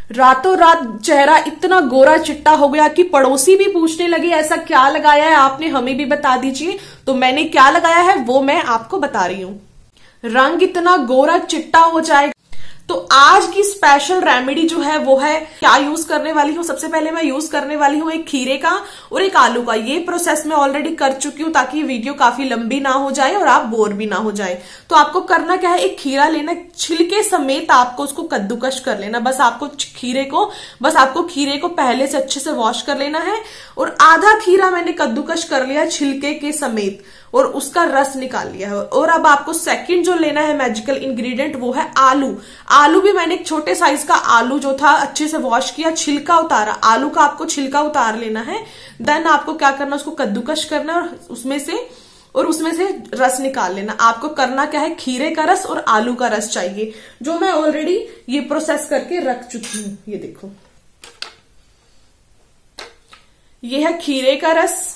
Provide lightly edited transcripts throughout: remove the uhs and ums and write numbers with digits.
रातों रात चेहरा इतना गोरा चिट्टा हो गया कि पड़ोसी भी पूछने लगे ऐसा क्या लगाया है आपने, हमें भी बता दीजिए। तो मैंने क्या लगाया है वो मैं आपको बता रही हूं। रंग इतना गोरा चिट्टा हो जाएगा। तो आज की स्पेशल रेमेडी जो है वो है, क्या यूज करने वाली हूँ, सबसे पहले मैं यूज करने वाली हूँ एक खीरे का और एक आलू का। ये प्रोसेस मैं ऑलरेडी कर चुकी हूँ ताकि वीडियो काफी लंबी ना हो जाए और आप बोर भी ना हो जाए। तो आपको करना क्या है, एक खीरा लेना, छिलके समेत आपको उसको कद्दूकश कर लेना। बस आपको खीरे को पहले से अच्छे से वॉश कर लेना है और आधा खीरा मैंने कद्दूकश कर लिया छिलके के समेत और उसका रस निकाल लिया है। और अब आपको सेकंड जो लेना है मैजिकल इंग्रेडिएंट वो है आलू। आलू भी मैंने एक छोटे साइज का आलू जो था अच्छे से वॉश किया, छिलका उतारा। आलू का आपको छिलका उतार लेना है। देन आपको क्या करना, उसको कद्दूकश करना है और उसमें से रस निकाल लेना। आपको करना क्या है, खीरे का रस और आलू का रस चाहिए, जो मैं ऑलरेडी ये प्रोसेस करके रख चुकी हूं। ये देखो, ये है खीरे का रस,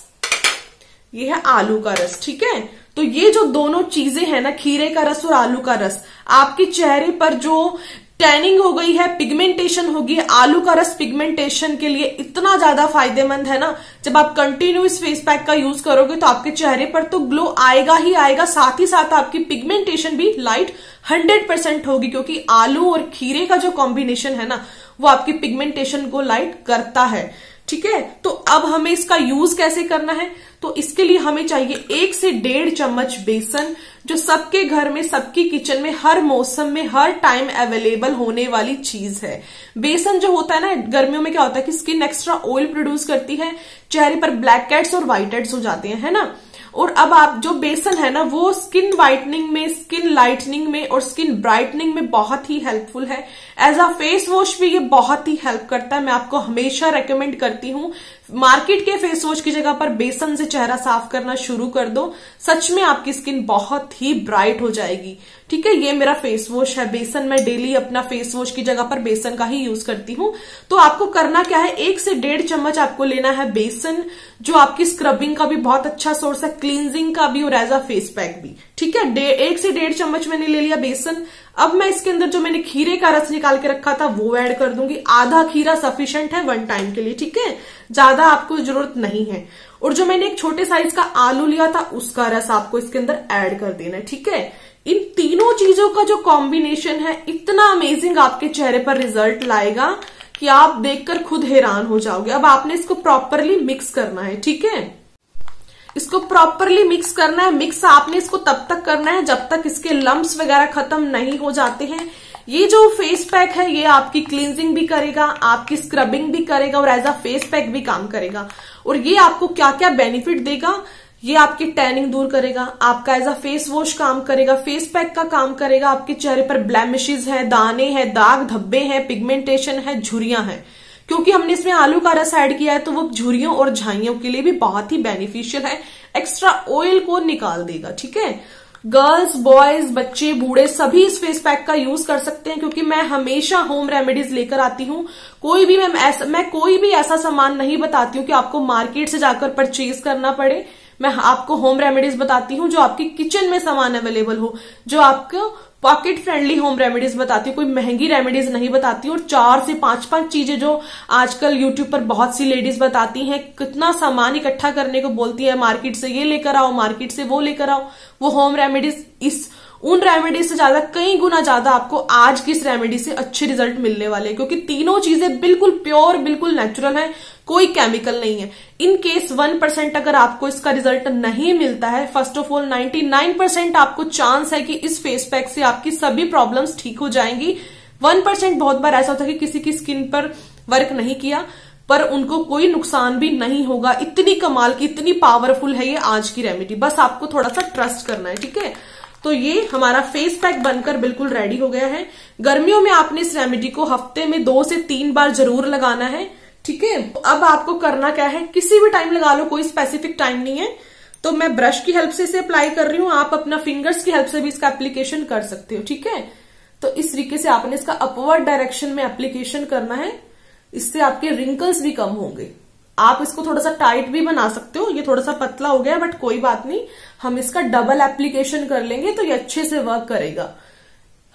ये है आलू का रस। ठीक है, तो ये जो दोनों चीजें हैं ना, खीरे का रस और आलू का रस, आपके चेहरे पर जो टैनिंग हो गई है, पिगमेंटेशन होगी, आलू का रस पिगमेंटेशन के लिए इतना ज्यादा फायदेमंद है ना। जब आप कंटिन्यू इस फेस पैक का यूज करोगे तो आपके चेहरे पर तो ग्लो आएगा ही आएगा, साथ ही साथ आपकी पिगमेंटेशन भी लाइट 100% होगी, क्योंकि आलू और खीरे का जो कॉम्बिनेशन है ना वो आपकी पिगमेंटेशन को लाइट करता है। ठीक है, तो अब हमें इसका यूज कैसे करना है, तो इसके लिए हमें चाहिए 1 से 1.5 चम्मच बेसन, जो सबके घर में, सबकी किचन में, हर मौसम में, हर टाइम अवेलेबल होने वाली चीज है। बेसन जो होता है ना, गर्मियों में क्या होता है कि स्किन एक्स्ट्रा ऑयल प्रोड्यूस करती है, चेहरे पर ब्लैक हेड्स और व्हाइट हेड्स हो जाते हैं, है ना। और अब आप जो बेसन है ना वो स्किन वाइटनिंग में, स्किन लाइटनिंग में और स्किन ब्राइटनिंग में बहुत ही हेल्पफुल है। एज अ फेस वॉश भी ये बहुत ही हेल्प करता है। मैं आपको हमेशा रेकमेंड करती हूँ, मार्केट के फेस वॉश की जगह पर बेसन से चेहरा साफ करना शुरू कर दो, सच में आपकी स्किन बहुत ही ब्राइट हो जाएगी। ठीक है, ये मेरा फेस वॉश है बेसन। मैं डेली अपना फेस वॉश की जगह पर बेसन का ही यूज करती हूँ। तो आपको करना क्या है, 1 से 1.5 चम्मच आपको लेना है बेसन, जो आपकी स्क्रबिंग का भी बहुत अच्छा सोर्स है, क्लींजिंग का भी और एज अ फेस पैक भी। ठीक है, 1 से 1.5 चम्मच मैंने ले लिया बेसन। अब मैं इसके अंदर जो मैंने खीरे का रस निकाल के रखा था वो ऐड कर दूंगी। आधा खीरा सफिशिएंट है 1 टाइम के लिए। ठीक है, ज्यादा आपको जरूरत नहीं है। और जो मैंने एक छोटे साइज का आलू लिया था उसका रस आपको इसके अंदर ऐड कर देना है। ठीक है, इन तीनों चीजों का जो कॉम्बिनेशन है इतना अमेजिंग आपके चेहरे पर रिजल्ट लाएगा कि आप देखकर खुद हैरान हो जाओगे। अब आपने इसको प्रॉपरली मिक्स करना है। ठीक है, इसको प्रॉपरली मिक्स करना है। मिक्स आपने इसको तब तक करना है जब तक इसके लम्प्स वगैरह खत्म नहीं हो जाते हैं। ये जो फेस पैक है ये आपकी क्लींजिंग भी करेगा, आपकी स्क्रबिंग भी करेगा और एज अ फेस पैक भी काम करेगा। और ये आपको क्या क्या बेनिफिट देगा, ये आपकी टैनिंग दूर करेगा, आपका एज अ फेस वॉश काम करेगा, फेस पैक का काम करेगा, आपके चेहरे पर ब्लेमिशेस है, दाने हैं, दाग धब्बे हैं, पिगमेंटेशन है, झुर्रियां हैं, क्योंकि हमने इसमें आलू का रस ऐड किया है तो वो झुर्रियों और झाइयों के लिए भी बहुत ही बेनिफिशियल है, एक्स्ट्रा ऑयल को निकाल देगा। ठीक है, गर्ल्स, बॉयज, बच्चे, बूढ़े सभी इस फेस पैक का यूज कर सकते हैं, क्योंकि मैं हमेशा होम रेमेडीज लेकर आती हूँ। मैं कोई भी ऐसा सामान नहीं बताती हूँ कि आपको मार्केट से जाकर परचेज करना पड़े। मैं आपको होम रेमेडीज बताती हूँ जो आपकी किचन में सामान अवेलेबल हो, जो आपको पॉकेट फ्रेंडली होम रेमेडीज बताती हूँ, कोई महंगी रेमेडीज नहीं बताती। और 4 से 5 चीजें जो आजकल यूट्यूब पर बहुत सी लेडीज बताती हैं, कितना सामान इकट्ठा करने को बोलती है, मार्केट से ये लेकर आओ, मार्केट से वो लेकर आओ, वो होम रेमेडीज उन रेमेडी से ज्यादा कई गुना ज्यादा आपको आज की इस रेमेडी से अच्छे रिजल्ट मिलने वाले हैं, क्योंकि तीनों चीजें बिल्कुल प्योर, बिल्कुल नेचुरल है, कोई केमिकल नहीं है। इन केस 1% अगर आपको इसका रिजल्ट नहीं मिलता है, फर्स्ट ऑफ ऑल 99% आपको चांस है कि इस फेस पैक से आपकी सभी प्रॉब्लम्स ठीक हो जाएंगी। 1% बहुत बार ऐसा होता है कि किसी की स्किन पर वर्क नहीं किया पर उनको कोई नुकसान भी नहीं होगा। इतनी कमाल की, इतनी पावरफुल है ये आज की रेमेडी, बस आपको थोड़ा सा ट्रस्ट करना है। ठीक है, तो ये हमारा फेस पैक बनकर बिल्कुल रेडी हो गया है। गर्मियों में आपने इस रेमेडी को हफ्ते में 2 से 3 बार जरूर लगाना है। ठीक है, तो अब आपको करना क्या है, किसी भी टाइम लगा लो, कोई स्पेसिफिक टाइम नहीं है। तो मैं ब्रश की हेल्प से इसे अप्लाई कर रही हूं, आप अपना फिंगर्स की हेल्प से भी इसका एप्लीकेशन कर सकते हो। ठीक है, तो इस तरीके से आपने इसका अपवर्ड डायरेक्शन में एप्लीकेशन करना है, इससे आपके रिंकल्स भी कम होंगे। आप इसको थोड़ा सा टाइट भी बना सकते हो, ये थोड़ा सा पतला हो गया बट कोई बात नहीं, हम इसका डबल एप्लीकेशन कर लेंगे तो ये अच्छे से वर्क करेगा।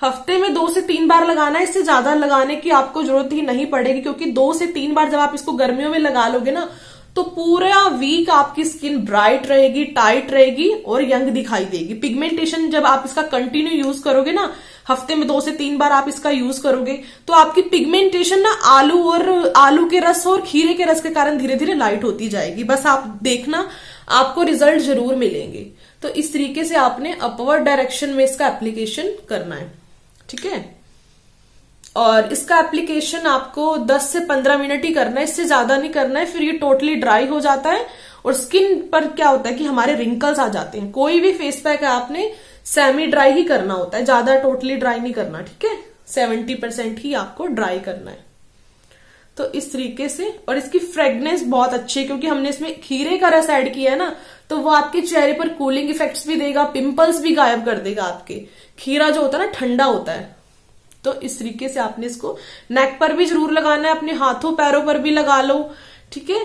हफ्ते में 2 से 3 बार लगाना है, इससे ज्यादा लगाने की आपको जरूरत ही नहीं पड़ेगी, क्योंकि 2 से 3 बार जब आप इसको गर्मियों में लगा लोगे ना तो पूरा वीक आपकी स्किन ब्राइट रहेगी, टाइट रहेगी और यंग दिखाई देगी। पिगमेंटेशन जब आप इसका कंटिन्यू यूज करोगे ना, हफ्ते में 2 से 3 बार आप इसका यूज करोगे तो आपकी पिगमेंटेशन ना आलू के रस और खीरे के रस के कारण धीरे धीरे लाइट होती जाएगी। बस आप देखना, आपको रिजल्ट जरूर मिलेंगे। तो इस तरीके से आपने अपवर्ड डायरेक्शन में इसका एप्लीकेशन करना है, ठीक है। और इसका एप्लीकेशन आपको 10 से 15 मिनट ही करना है, इससे ज्यादा नहीं करना है, फिर ये टोटली ड्राई हो जाता है और स्किन पर क्या होता है कि हमारे रिंकल्स आ जाते हैं। कोई भी फेस पैक है आपने सेमी ड्राई ही करना होता है, ज्यादा टोटली ड्राई नहीं करना, ठीक है। 70% ही आपको ड्राई करना है। तो इस तरीके से, और इसकी फ्रेग्रेंस बहुत अच्छी है क्योंकि हमने इसमें खीरे का रस ऐड किया है ना, तो वो आपके चेहरे पर कूलिंग इफेक्ट्स भी देगा, पिंपल्स भी गायब कर देगा आपके। खीरा जो होता है ना ठंडा होता है। तो इस तरीके से आपने इसको नेक पर भी जरूर लगाना है, अपने हाथों पैरों पर भी लगा लो, ठीक है।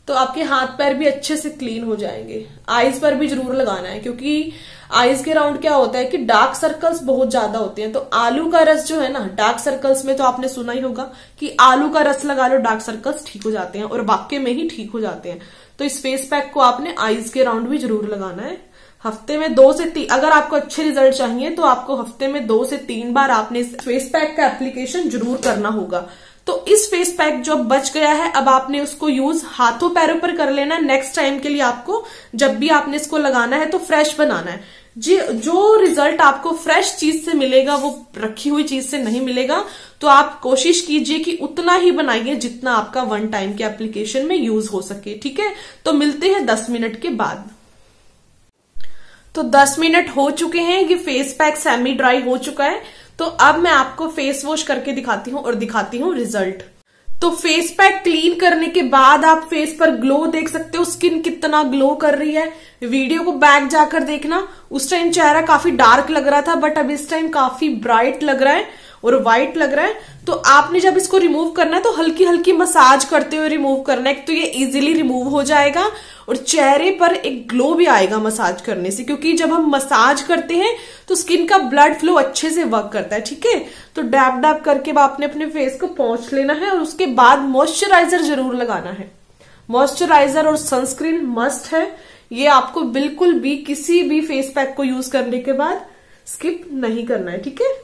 तो आपके हाथ पैर भी अच्छे से क्लीन हो जाएंगे। आईज पर भी जरूर लगाना है, क्योंकि आईज के राउंड क्या होता है कि डार्क सर्कल्स बहुत ज्यादा होते हैं। तो आलू का रस जो है ना, डार्क सर्कल्स में तो आपने सुना ही होगा कि आलू का रस लगा लो, डार्क सर्कल्स ठीक हो जाते हैं, और वाकई में ही ठीक हो जाते हैं। तो इस फेस पैक को आपने आईज के राउंड भी जरूर लगाना है। हफ्ते में 2 से 3, अगर आपको अच्छे रिजल्ट चाहिए तो आपको हफ्ते में 2 से 3 बार आपने इस फेस पैक का एप्लीकेशन जरूर करना होगा। तो इस फेस पैक जो बच गया है, अब आपने उसको यूज हाथों पैरों पर कर लेना है। नेक्स्ट टाइम के लिए आपको जब भी आपने इसको लगाना है तो फ्रेश बनाना है। जी, जो रिजल्ट आपको फ्रेश चीज से मिलेगा वो रखी हुई चीज से नहीं मिलेगा। तो आप कोशिश कीजिए कि उतना ही बनाइए जितना आपका 1 टाइम के एप्लीकेशन में यूज हो सके, ठीक है। तो मिलते हैं 10 मिनट के बाद। तो 10 मिनट हो चुके हैं, ये फेस पैक सेमी ड्राई हो चुका है। तो अब मैं आपको फेस वॉश करके दिखाती हूँ और दिखाती हूँ रिजल्ट। तो फेस पैक क्लीन करने के बाद आप फेस पर ग्लो देख सकते हो, स्किन कितना ग्लो कर रही है। वीडियो को बैक जाकर देखना, उस टाइम चेहरा काफी डार्क लग रहा था, बट अब इस टाइम काफी ब्राइट लग रहा है और व्हाइट लग रहा है। तो आपने जब इसको रिमूव करना है तो हल्की हल्की मसाज करते हुए रिमूव करना है, तो ये इजीली रिमूव हो जाएगा और चेहरे पर एक ग्लो भी आएगा मसाज करने से, क्योंकि जब हम मसाज करते हैं तो स्किन का ब्लड फ्लो अच्छे से वर्क करता है, ठीक है। तो डैब डैब करके आपने अपने फेस को पोंछ लेना है और उसके बाद मॉइस्चराइजर जरूर लगाना है। मॉइस्चराइजर और सनस्क्रीन मस्ट है, ये आपको बिल्कुल भी किसी भी फेस पैक को यूज करने के बाद स्किप नहीं करना है, ठीक है।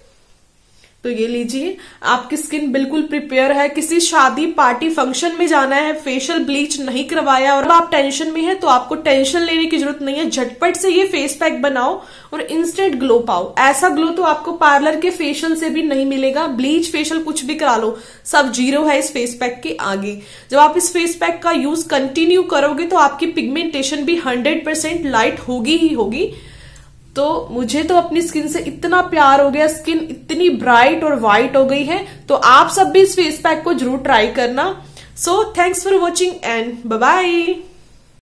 तो ये लीजिए, आपकी स्किन बिल्कुल प्रिपेयर है। किसी शादी पार्टी फंक्शन में जाना है, फेशियल ब्लीच नहीं करवाया और आप टेंशन में है, तो आपको टेंशन लेने की जरूरत नहीं है। झटपट से ये फेस पैक बनाओ और इंस्टेंट ग्लो पाओ। ऐसा ग्लो तो आपको पार्लर के फेशियल से भी नहीं मिलेगा। ब्लीच फेशियल कुछ भी करा लो, सब जीरो है इस फेस पैक के आगे। जब आप इस फेस पैक का यूज कंटिन्यू करोगे तो आपकी पिगमेंटेशन भी 100% लाइट होगी ही होगी। तो मुझे तो अपनी स्किन से इतना प्यार हो गया, स्किन इतनी ब्राइट और व्हाइट हो गई है। तो आप सब भी इस फेस पैक को जरूर ट्राई करना। So thanks for watching and bye bye.